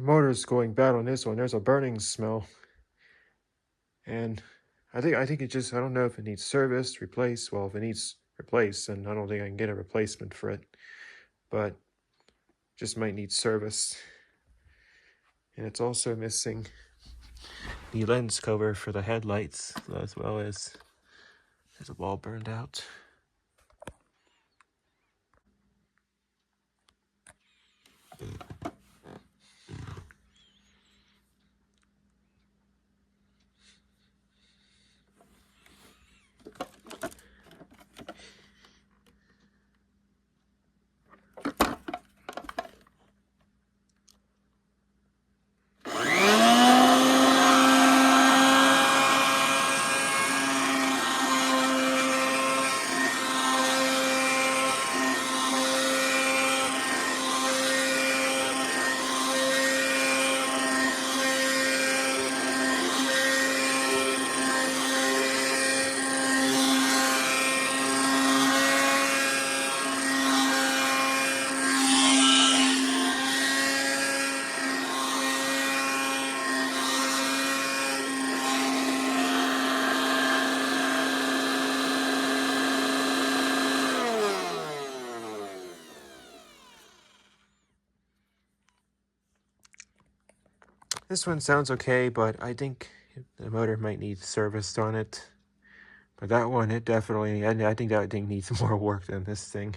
motor's going bad on this one. There's a burning smell. And I think it just, I don't know if it needs serviced, replaced. Well, if it needs replaced, then I don't think I can get a replacement for it. But just might need service. And it's also missing the lens cover for the headlights, as well as there's a ball burned out. This one sounds okay, but I think the motor might need serviced on it. But that one, it definitely, I think that thing needs more work than this thing.